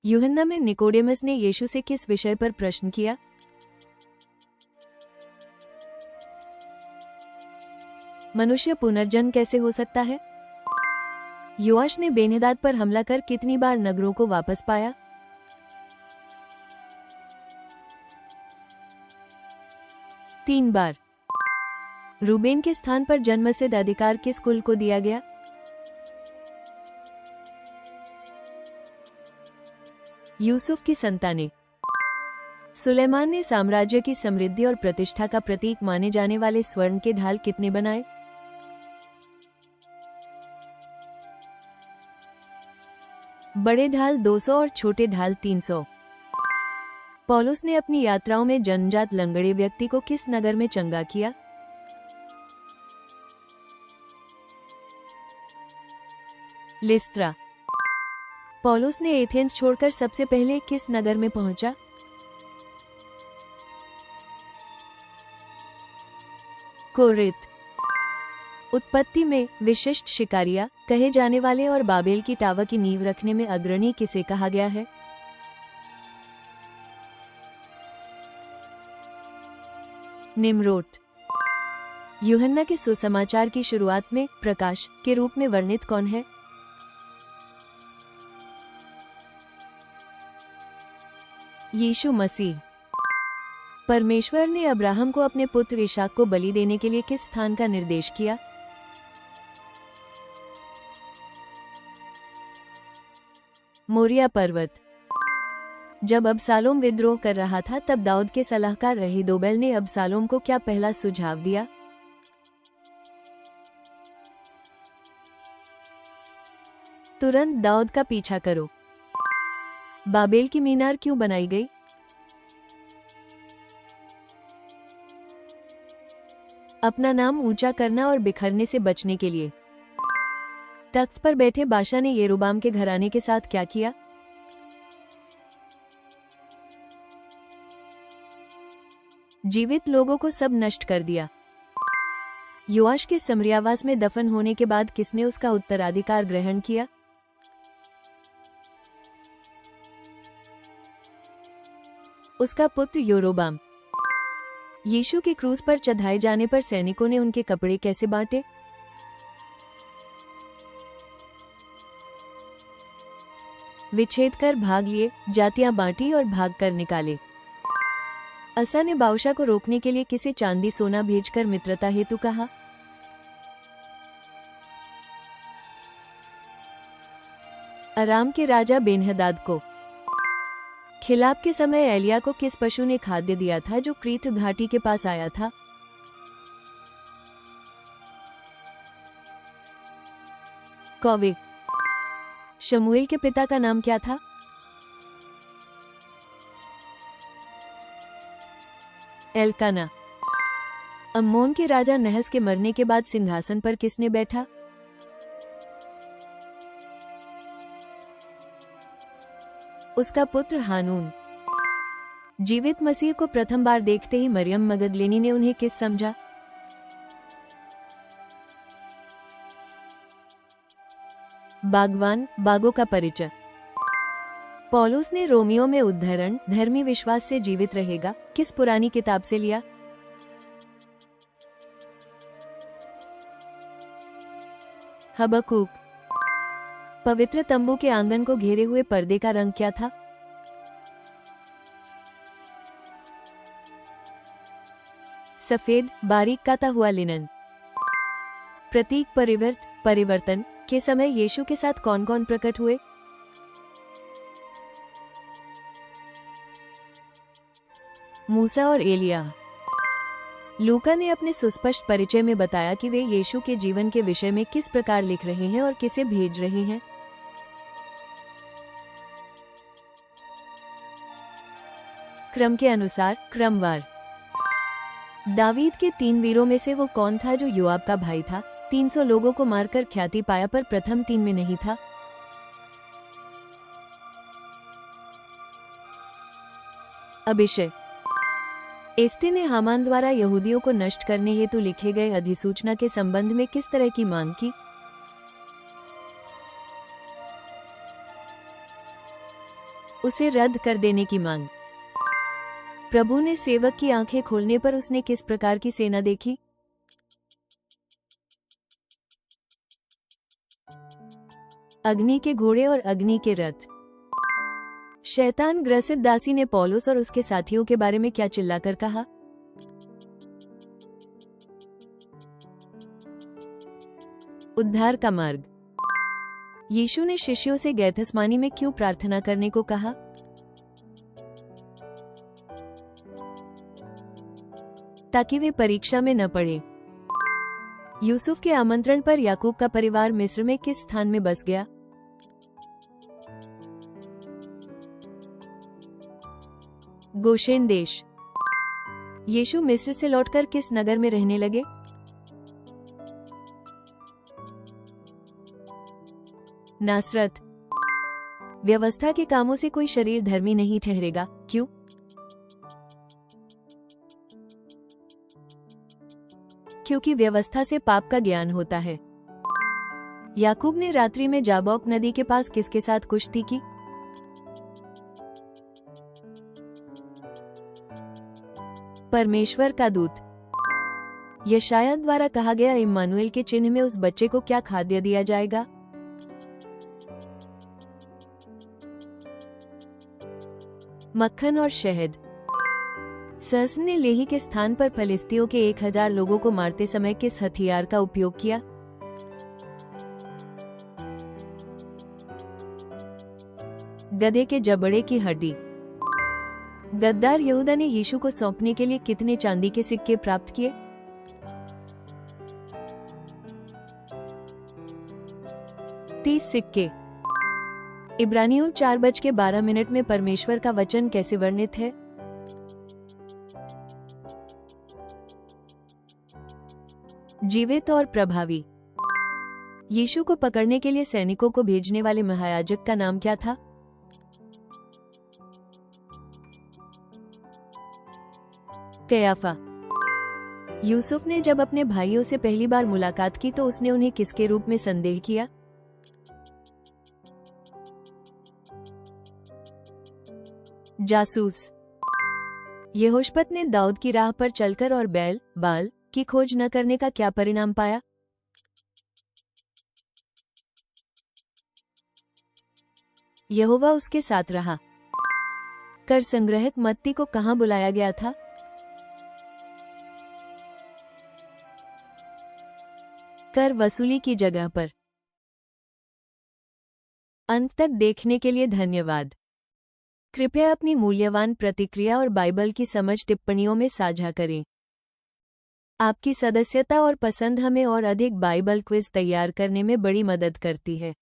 यूहन्ना में निकोडेमस ने यीशु से किस विषय पर प्रश्न किया? मनुष्य पुनर्जन्म कैसे हो सकता है? योआश ने बेनहदाद पर हमला कर कितनी बार नगरों को वापस पाया? तीन बार। रूबेन के स्थान पर जन्मसिद्ध अधिकार किस कुल को दिया गया? यूसुफ की संतानें। सुलेमान ने साम्राज्य की समृद्धि और प्रतिष्ठा का प्रतीक माने जाने वाले स्वर्ण के ढाल कितने बनाए? बड़े ढाल 200 और छोटे ढाल 300। पौलुस ने अपनी यात्राओं में जन्मजात लंगड़े व्यक्ति को किस नगर में चंगा किया? लिस्त्रा। पौलुस ने एथेंस छोड़कर सबसे पहले किस नगर में पहुंचा? कोरिन्थ। उत्पत्ति में विशिष्ट शिकारिया कहे जाने वाले और बाबेल की टावर की नींव रखने में अग्रणी किसे कहा गया है? निम्रोद। यूहन्ना के सुसमाचार की शुरुआत में प्रकाश के रूप में वर्णित कौन है? यीशु मसीह। परमेश्वर ने अब्राहम को अपने पुत्र इसहाक को बलि देने के लिए किस स्थान का निर्देश किया? मोरिया पर्वत। जब अबशालोम विद्रोह कर रहा था तब दाऊद के सलाहकार अहीतोबेल ने अबशालोम को क्या पहला सुझाव दिया? तुरंत दाऊद का पीछा करो। बाबेल की मीनार क्यों बनाई गई? अपना नाम ऊंचा करना और बिखरने से बचने के लिए। तख्त पर बैठे बादशाह ने यरोबाम के घराने के साथ क्या किया? जीवित लोगों को सब नष्ट कर दिया। योआश के समरियावास में दफन होने के बाद किसने उसका उत्तराधिकार ग्रहण किया? उसका पुत्र योरोबाम। यीशु के क्रूस पर चढ़ाए जाने पर सैनिकों ने उनके कपड़े कैसे बांटे? विच्छेद कर भाग लिए, जातियां बांटी और भाग कर निकाले। असा ने बादशाह को रोकने के लिए किसे चांदी सोना भेजकर मित्रता हेतु कहा? अराम के राजा बेनहदाद को। खिलाफ के समय एलिया को किस पशु ने खाद्य दिया था जो क्रीत घाटी के पास आया था? कौवे। शमूएल के पिता का नाम क्या था? एल्काना। अम्मोन के राजा नहस के मरने के बाद सिंहासन पर किसने बैठा? उसका पुत्र हानून। जीवित मसीह को प्रथम बार देखते ही मरियम मगदलेनी ने उन्हें किस समझा? बागवान, बागों का परिचय। पौलुस ने रोमियो में उद्धरण धर्मी विश्वास से जीवित रहेगा किस पुरानी किताब से लिया? हबक्कूक। पवित्र तंबू के आंगन को घेरे हुए पर्दे का रंग क्या था? सफेद, बारीक काता हुआ लिनन। प्रतीक परिवर्तन के समय यीशु के साथ कौन कौन प्रकट हुए? मूसा और एलिया। लूका ने अपने सुस्पष्ट परिचय में बताया कि वे यीशु के जीवन के विषय में किस प्रकार लिख रहे हैं और किसे भेज रहे हैं? क्रम के अनुसार, क्रमवार। दावीद के 3 वीरों में से वो कौन था जो योआब का भाई था, 300 लोगों को मारकर ख्याति पाया पर प्रथम 3 में नहीं था? अभिषेक। एस्ते ने हामान द्वारा यहूदियों को नष्ट करने हेतु लिखे गए अधिसूचना के संबंध में किस तरह की मांग की? उसे रद्द कर देने की मांग। प्रभु ने सेवक की आंखें खोलने पर उसने किस प्रकार की सेना देखी? अग्नि के घोड़े और अग्नि के रथ। शैतान ग्रसित दासी ने पौलुस और उसके साथियों के बारे में क्या चिल्लाकर कहा? उद्धार का मार्ग। यीशु ने शिष्यों से गैथसमानी में क्यों प्रार्थना करने को कहा? ताकि वे परीक्षा में न पड़े। यूसुफ के आमंत्रण पर याकूब का परिवार मिस्र में किस स्थान में बस गया? गोशेन देश। यीशु मिस्र से लौटकर किस नगर में रहने लगे? नासरत। व्यवस्था के कामों से कोई शरीर धर्मी नहीं ठहरेगा, क्यों? क्योंकि व्यवस्था से पाप का ज्ञान होता है। याकूब ने रात्रि में जाबोक नदी के पास किसके साथ कुश्ती की? परमेश्वर का दूत। यशायाह द्वारा कहा गया इम्मानुएल के चिन्ह में उस बच्चे को क्या खाद्य दिया जाएगा? मक्खन और शहद। सर्स ने लेही के स्थान पर फलिस्तियों के 1000 लोगों को मारते समय किस हथियार का उपयोग किया? गधे के जबड़े की हड्डी। गद्दार यहूदा ने यीशु को सौंपने के लिए कितने चांदी के सिक्के प्राप्त किए? 30 सिक्के। इब्रानियों 4:12 में परमेश्वर का वचन कैसे वर्णित है? जीवित और प्रभावी। यीशु को पकड़ने के लिए सैनिकों को भेजने वाले महायाजक का नाम क्या था? कयाफा। यूसुफ ने जब अपने भाइयों से पहली बार मुलाकात की तो उसने उन्हें किसके रूप में संदेह किया? जासूस। यहोशपत ने दाऊद की राह पर चलकर और बैल बाल की खोज न करने का क्या परिणाम पाया? यहोवा उसके साथ रहा। कर संग्रहक मत्ती को कहां बुलाया गया था? कर वसूली की जगह पर। अंत तक देखने के लिए धन्यवाद। कृपया अपनी मूल्यवान प्रतिक्रिया और बाइबल की समझ टिप्पणियों में साझा करें। आपकी सदस्यता और पसंद हमें और अधिक बाइबल क्विज तैयार करने में बड़ी मदद करती है।